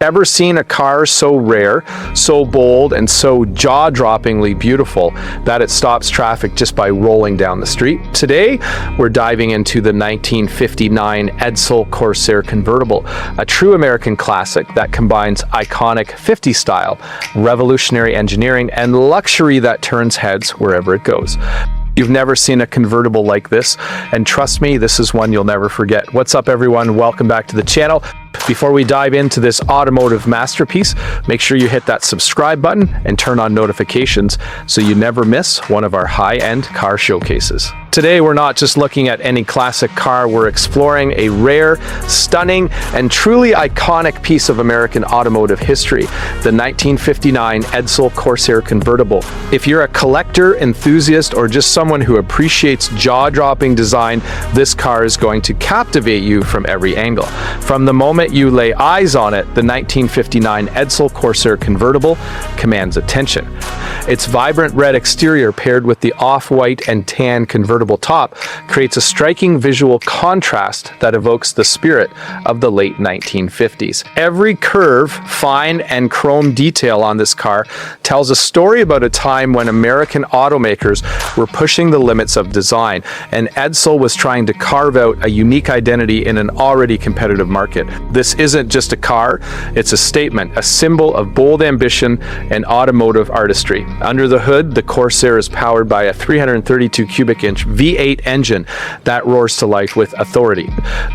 Ever seen a car so rare, so bold, and so jaw-droppingly beautiful that it stops traffic just by rolling down the street? Today, we're diving into the 1959 Edsel Corsair Convertible, a true American classic that combines iconic 50s style, revolutionary engineering, and luxury that turns heads wherever it goes. You've never seen a convertible like this, and trust me, this is one you'll never forget. What's up, everyone? Welcome back to the channel. Before we dive into this automotive masterpiece, make sure you hit that subscribe button and turn on notifications so you never miss one of our high-end car showcases. Today, we're not just looking at any classic car, we're exploring a rare, stunning, and truly iconic piece of American automotive history, the 1959 Edsel Corsair Convertible. If you're a collector, enthusiast, or just someone who appreciates jaw-dropping design, this car is going to captivate you from every angle. From the moment you lay eyes on it, the 1959 Edsel Corsair Convertible commands attention. Its vibrant red exterior paired with the off-white and tan convertible top creates a striking visual contrast that evokes the spirit of the late 1950s. Every curve, fine, and chrome detail on this car tells a story about a time when American automakers were pushing the limits of design, and Edsel was trying to carve out a unique identity in an already competitive market. This isn't just a car, it's a statement, a symbol of bold ambition and automotive artistry. Under the hood, the Corsair is powered by a 332 cubic inch V8 engine that roars to life with authority.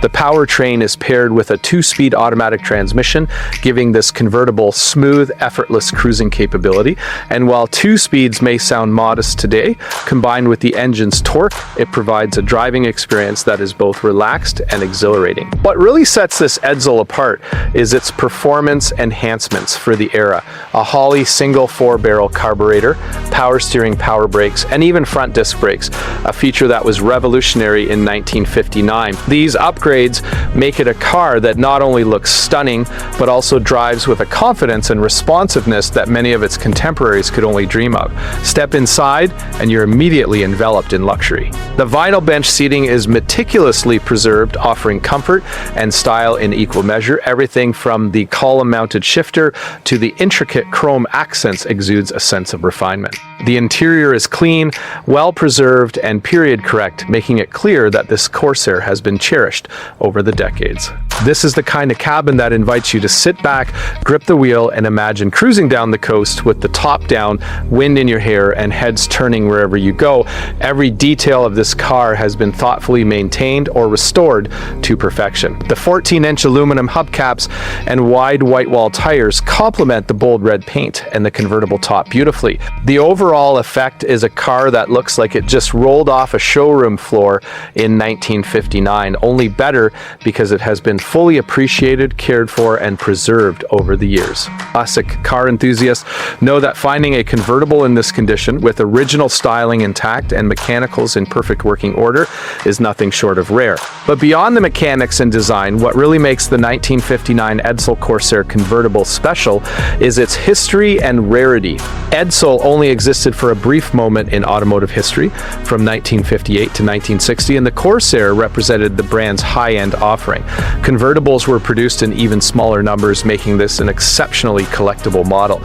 The powertrain is paired with a 2-speed automatic transmission, giving this convertible smooth, effortless cruising capability. And while 2 speeds may sound modest today, combined with the engine's torque, it provides a driving experience that is both relaxed and exhilarating. What really sets this Edsel apart is its performance enhancements for the era. A Holley single 4-barrel carburetor, power steering, power brakes, and even front disc brakes, a feature that was revolutionary in 1959. These upgrades make it a car that not only looks stunning, but also drives with a confidence and responsiveness that many of its contemporaries could only dream of. Step inside, and you're immediately enveloped in luxury. The vinyl bench seating is meticulously preserved, offering comfort and style in equal measure. Everything from the column-mounted shifter to the intricate chrome accents exudes a sense of refinement. The interior is clean, well-preserved, and period-correct, making it clear that this Corsair has been cherished over the decades. This is the kind of cabin that invites you to sit back, grip the wheel, and imagine cruising down the coast with the top down, wind in your hair, and heads turning wherever you go. Every detail of this car has been thoughtfully maintained or restored to perfection. The 14-inch aluminum hubcaps and wide white wall tires complement the bold red paint and the convertible top beautifully. The overall effect is a car that looks like it just rolled off a showroom floor in 1959, only better because it has been fully appreciated, cared for, and preserved over the years. Classic car enthusiasts know that finding a convertible in this condition with original styling intact and mechanicals in perfect working order is nothing short of rare. But beyond the mechanics and design, what really makes the 1959 Edsel Corsair Convertible special is its history and rarity. Edsel only existed for a brief moment in automotive history, from 1958 to 1960, and the Corsair represented the brand's high-end offering. Convertibles were produced in even smaller numbers, making this an exceptionally collectible model.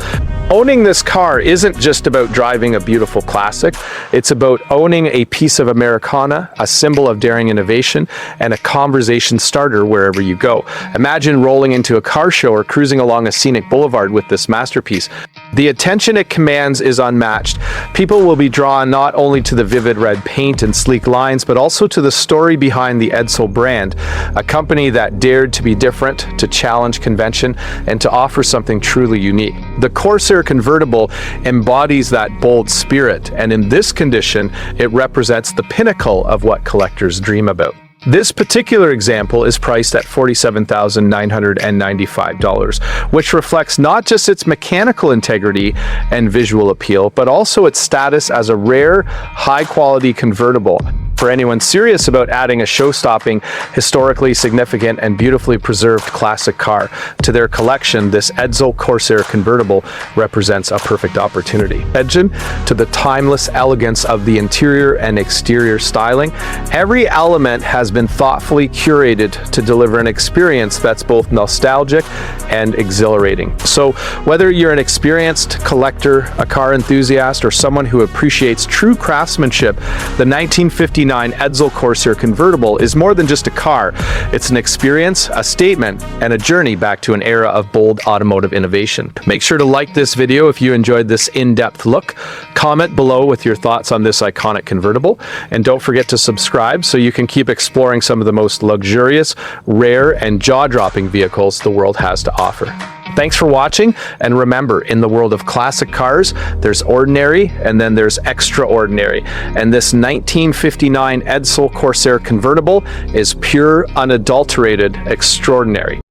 Owning this car isn't just about driving a beautiful classic, it's about owning a piece of Americana, a symbol of daring innovation, and a conversation starter wherever you go. Imagine rolling into a car show or cruising along a scenic boulevard with this masterpiece. The attention it commands is unmatched. People will be drawn not only to the vivid red paint and sleek lines, but also to the story behind the Edsel brand, a company that dared to be different, to challenge convention, and to offer something truly unique. The Corsair Convertible embodies that bold spirit, and in this condition, it represents the pinnacle of what collectors dream about. This particular example is priced at $47,995, which reflects not just its mechanical integrity and visual appeal, but also its status as a rare, high-quality convertible. for anyone serious about adding a show-stopping, historically significant, and beautifully preserved classic car to their collection, this Edsel Corsair Convertible represents a perfect opportunity. Attention to the timeless elegance of the interior and exterior styling. Every element has been thoughtfully curated to deliver an experience that's both nostalgic and exhilarating. So whether you're an experienced collector, a car enthusiast, or someone who appreciates true craftsmanship, the 1959 Edsel Corsair Convertible is more than just a car. It's an experience, a statement, and a journey back to an era of bold automotive innovation. Make sure to like this video if you enjoyed this in-depth look. Comment below with your thoughts on this iconic convertible, and don't forget to subscribe so you can keep exploring some of the most luxurious, rare, and jaw-dropping vehicles the world has to offer. Thanks for watching, and remember, in the world of classic cars, there's ordinary and then there's extraordinary. And this 1959 Edsel Corsair Convertible is pure, unadulterated extraordinary.